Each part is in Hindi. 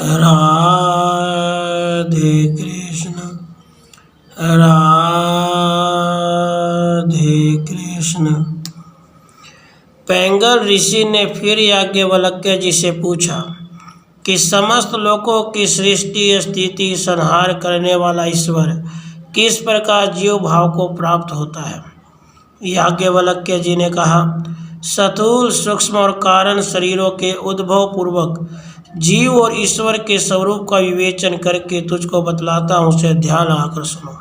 राधे कृष्ण राधे कृष्ण। पैंगल ऋषि ने फिर याज्ञवल्क्य जी से पूछा कि समस्त लोकों की सृष्टि स्थिति संहार करने वाला ईश्वर किस प्रकार जीव भाव को प्राप्त होता है। याज्ञवल्क्य जी ने कहा, स्थूल सूक्ष्म और कारण शरीरों के उद्भव पूर्वक जीव और ईश्वर के स्वरूप का विवेचन करके तुझको बतलाता हूँ, उसे ध्यान लगाकर सुनो।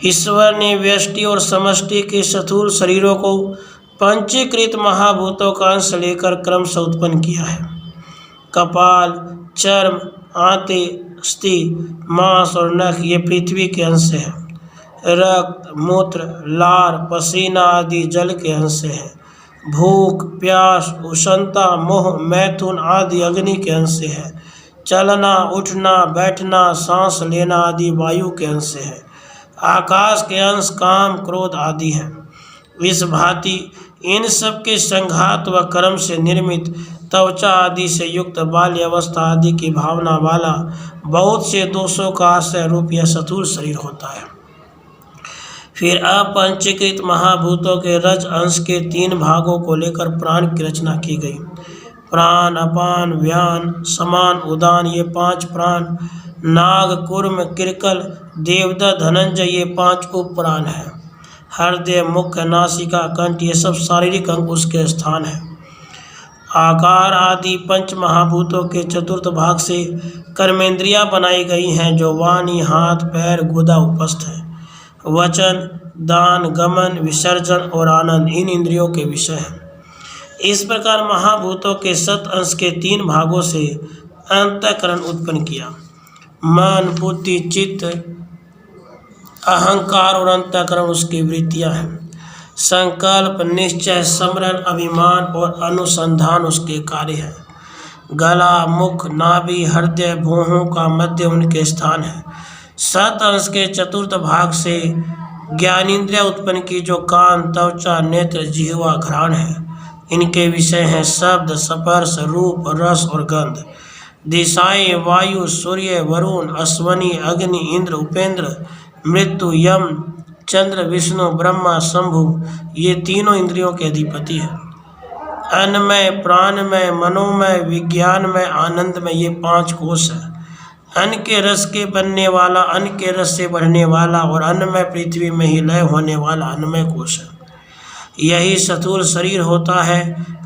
ईश्वर ने व्यष्टि और समष्टि के स्थूल शरीरों को पंचीकृत महाभूतों का अंश लेकर क्रम से उत्पन्न किया है। कपाल, चर्म, आंतें, अस्थि, मांस और नख ये पृथ्वी के अंश हैं। रक्त, मूत्र, लार, पसीना आदि जल के अंश हैं। भूख, प्यास, उष्णता, मोह, मैथुन आदि अग्नि के अंश हैं। चलना, उठना, बैठना, सांस लेना आदि वायु के अंश हैं। आकाश के अंश काम, क्रोध आदि हैं। इस भांति इन सब के संघात व कर्म से निर्मित त्वचा आदि से युक्त बाल्य अवस्था आदि की भावना वाला बहुत से दोषों का आश्रय रूप यह स्थूल शरीर होता है। फिर अपंचीकृत महाभूतों के रज अंश के 3 भागों को लेकर प्राण की रचना की गई। प्राण, अपान, व्यान, समान, उदान ये 5 प्राण, नाग, कूर्म, किरकल, देवदत्त, धनंजय ये 5 उपप्राण हैं। हृदय, मुख, नासिका, कंठ ये सब शारीरिक अंग उसके स्थान हैं। आकार आदि 5 महाभूतों के चतुर्थ भाग से कर्मेंद्रियां बनाई गई हैं, जो वाणी, हाथ, पैर, गुदा उपस्थ है। वचन, दान, गमन, विसर्जन और आनंद इन इंद्रियों के विषय हैं। इस प्रकार महाभूतों के 7 अंश के 3 भागों से अंतःकरण उत्पन्न किया। मन, बुद्धि, चित्त, अहंकार और अंतःकरण उसकी वृत्तियां हैं। संकल्प, निश्चय, स्मरण, अभिमान और अनुसंधान उसके कार्य हैं। गला, मुख, नाभि, हृदय, भौहों का मध्य उनके स्थान है। 7 अंश के चतुर्थ भाग से ज्ञानेंद्रिया उत्पन्न की, जो कान, त्वचा, नेत्र, जिह्वा, घ्राण है। इनके विषय हैं शब्द, स्पर्श, रूप, रस और गंध। दिशाएं, वायु, सूर्य, वरुण, अश्वनी, अग्नि, इंद्र, उपेंद्र, मृत्यु, यम, चंद्र, विष्णु, ब्रह्मा, शंभु ये तीनों इंद्रियों के अधिपति हैं। अन्नमय, प्राणमय, मनोमय, विज्ञानमय, आनंदमय ये 5 कोश हैं। अन्न के रस के बनने वाला, अन्न के रस से बढ़ने वाला और अन्नमय पृथ्वी में ही लय होने वाला अन्नमय कोश है। यही स्थूल शरीर होता है।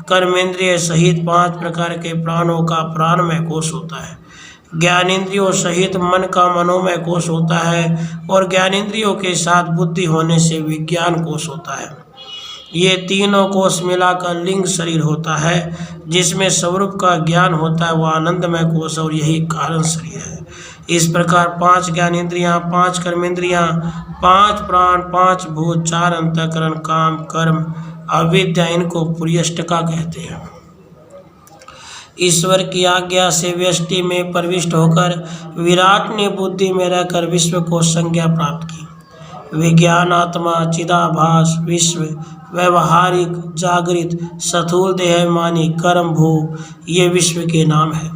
कर्मेंद्रिय सहित 5 प्रकार के प्राणों का प्राणमय कोश होता है। ज्ञानेंद्रियों सहित मन का मनोमय कोश होता है और ज्ञानेंद्रियों के साथ बुद्धि होने से विज्ञान कोश होता है। ये तीनों कोश मिलाकर लिंग शरीर होता है, जिसमें स्वरूप का ज्ञान होता है, वह आनंदमय कोश और यही कारण शरीर है। इस प्रकार 5 ज्ञानेंद्रियां, 5 कर्मेंद्रियां, 5 प्राण, 5 भूत, 4 अंतःकरण, काम, कर्म, अविद्या इनको पुर्यष्टका कहते हैं। ईश्वर की आज्ञा से व्यष्टि में प्रविष्ट होकर विराट ने बुद्धि में रहकर विश्व को संज्ञा प्राप्त की। विज्ञान आत्मा, चिदाभास, विश्व, व्यवहारिक, जागृत, स्थूल देहमानी, कर्म, भू ये विश्व के नाम है।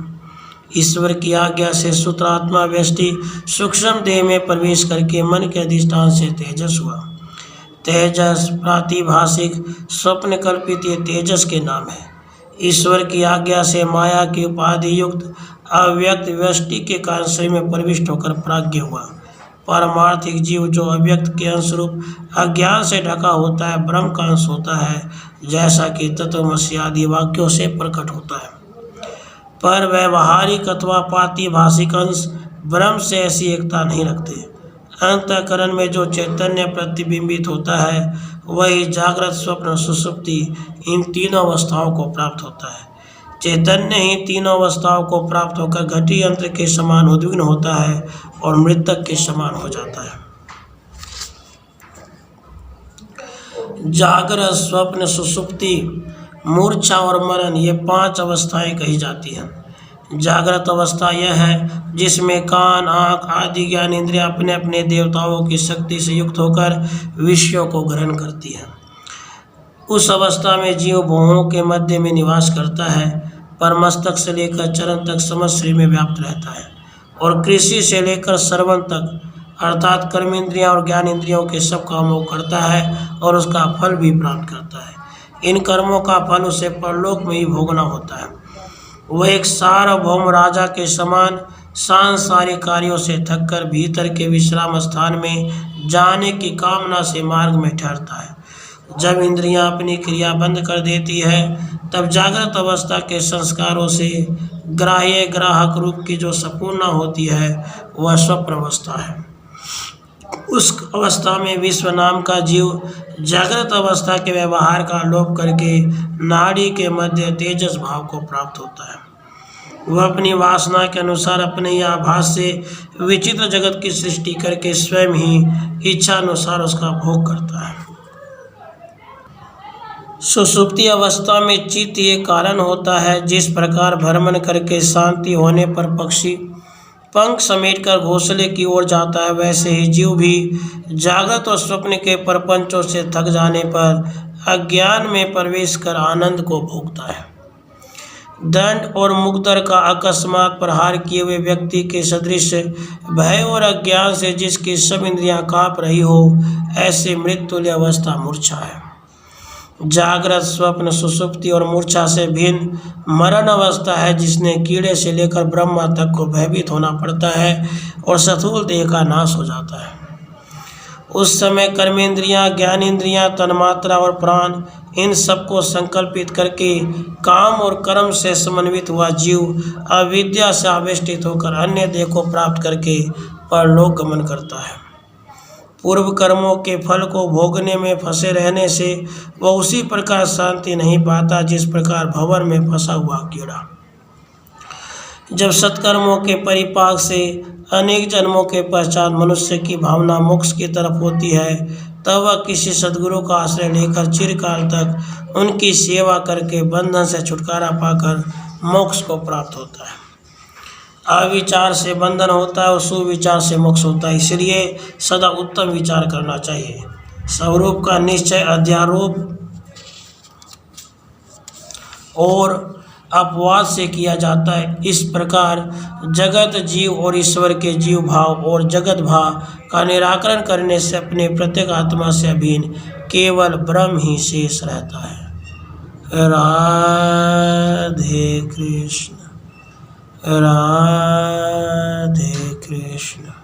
ईश्वर की आज्ञा से सूत्रात्मा व्यष्टि सूक्ष्म देह में प्रवेश करके मन के अधिष्ठान से तेजस हुआ। तेजस, प्रातिभाषिक, स्वप्न कल्पित ये तेजस के नाम है। ईश्वर की आज्ञा से माया की उपाधि युक्त अव्यक्त व्यष्टि के कारण शरीर में प्रविष्ट होकर प्राज्ञ हुआ। पारमार्थिक जीव जो अव्यक्त के अंशरूप अज्ञान से ढका होता है, ब्रह्म का अंश होता है, जैसा कि तत्वमसि आदि वाक्यों से प्रकट होता है। पर व्यवहारिक अथवा पातिभाषिक अंश ब्रह्म से ऐसी एकता नहीं रखते। अंतःकरण में जो चैतन्य प्रतिबिंबित होता है, वही जागृत, स्वप्न, सुषुप्ति इन तीनों अवस्थाओं को प्राप्त होता है। चैतन्य ही तीनों अवस्थाओं को प्राप्त होकर घटी यंत्र के समान उद्विग्न होता है और मृतक के समान हो जाता है। जागृत, स्वप्न, सुषुप्ति, मूर्छा और मरण ये 5 अवस्थाएं कही जाती हैं। जागृत अवस्था यह है जिसमें कान, आँख आदि ज्ञान इंद्रियां अपने अपने देवताओं की शक्ति से युक्त होकर विषयों को ग्रहण करती हैं। उस अवस्था में जीव भौहों के मध्य में निवास करता है। पर मस्तक से लेकर चरण तक समस्त शरीर में व्याप्त रहता है और कृषि से लेकर श्रवण तक अर्थात कर्मेंद्रियां और ज्ञान इंद्रियों के सब कामों को करता है और उसका फल भी प्राप्त करता है। इन कर्मों का फल उसे परलोक में ही भोगना होता है। वह एक सार्वभौम राजा के समान सांसारिक कार्यों से थककर भीतर के विश्राम स्थान में जाने की कामना से मार्ग में ठहरता है। जब इंद्रियां अपनी क्रिया बंद कर देती है तब जागृत अवस्था के संस्कारों से ग्राह्य ग्राहक रूप की जो संपूर्ण होती है वह स्वप्न अवस्था है। उस अवस्था में विश्व नाम का जीव जागृत अवस्था के व्यवहार का लोप करके नाड़ी के मध्य तेजस भाव को प्राप्त होता है। वह अपनी वासना के अनुसार अपने ही आभास से विचित्र जगत की सृष्टि करके स्वयं ही इच्छा अनुसार उसका भोग करता है। सुषुप्ति अवस्था में चित्त ये कारण होता है, जिस प्रकार भ्रमण करके शांति होने पर पक्षी पंख समेटकर घोंसले की ओर जाता है, वैसे ही जीव भी जागृत और स्वप्न के प्रपंचों से थक जाने पर अज्ञान में प्रवेश कर आनंद को भोगता है। दंड और मुक्तर का अकस्मात प्रहार किए हुए व्यक्ति के सदृश भय और अज्ञान से जिसकी सब इंद्रियां कांप रही हो, ऐसे मृत्युल्य अवस्था मूर्छा है। जागृत, स्वप्न, सुषुप्ति और मूर्छा से भिन्न मरण अवस्था है, जिसने कीड़े से लेकर ब्रह्मा तक को भयभीत होना पड़ता है और स्थूल देह का नाश हो जाता है। उस समय कर्मेंद्रियां, ज्ञानेंद्रियां, तन्मात्रा और प्राण इन सबको संकल्पित करके काम और कर्म से समन्वित हुआ जीव अविद्या से आवेष्टित होकर अन्य देह को प्राप्त करके परलोक गमन करता है। पूर्व कर्मों के फल को भोगने में फंसे रहने से वह उसी प्रकार शांति नहीं पाता जिस प्रकार भंवर में फंसा हुआ कीड़ा। जब सत्कर्मों के परिपाक से अनेक जन्मों के पश्चात मनुष्य की भावना मोक्ष की तरफ होती है, तब वह किसी सद्गुरु का आश्रय लेकर चिरकाल तक उनकी सेवा करके बंधन से छुटकारा पाकर मोक्ष को प्राप्त होता है। अविचार से बंधन होता है और सुविचार से मोक्ष होता है, इसलिए सदा उत्तम विचार करना चाहिए। स्वरूप का निश्चय अध्यारोप और अपवाद से किया जाता है। इस प्रकार जगत जीव और ईश्वर के जीव भाव और जगत भाव का निराकरण करने से अपने प्रत्येक आत्मा से अभिन्न केवल ब्रह्म ही शेष रहता है। राधे कृष्ण, राधे कृष्ण।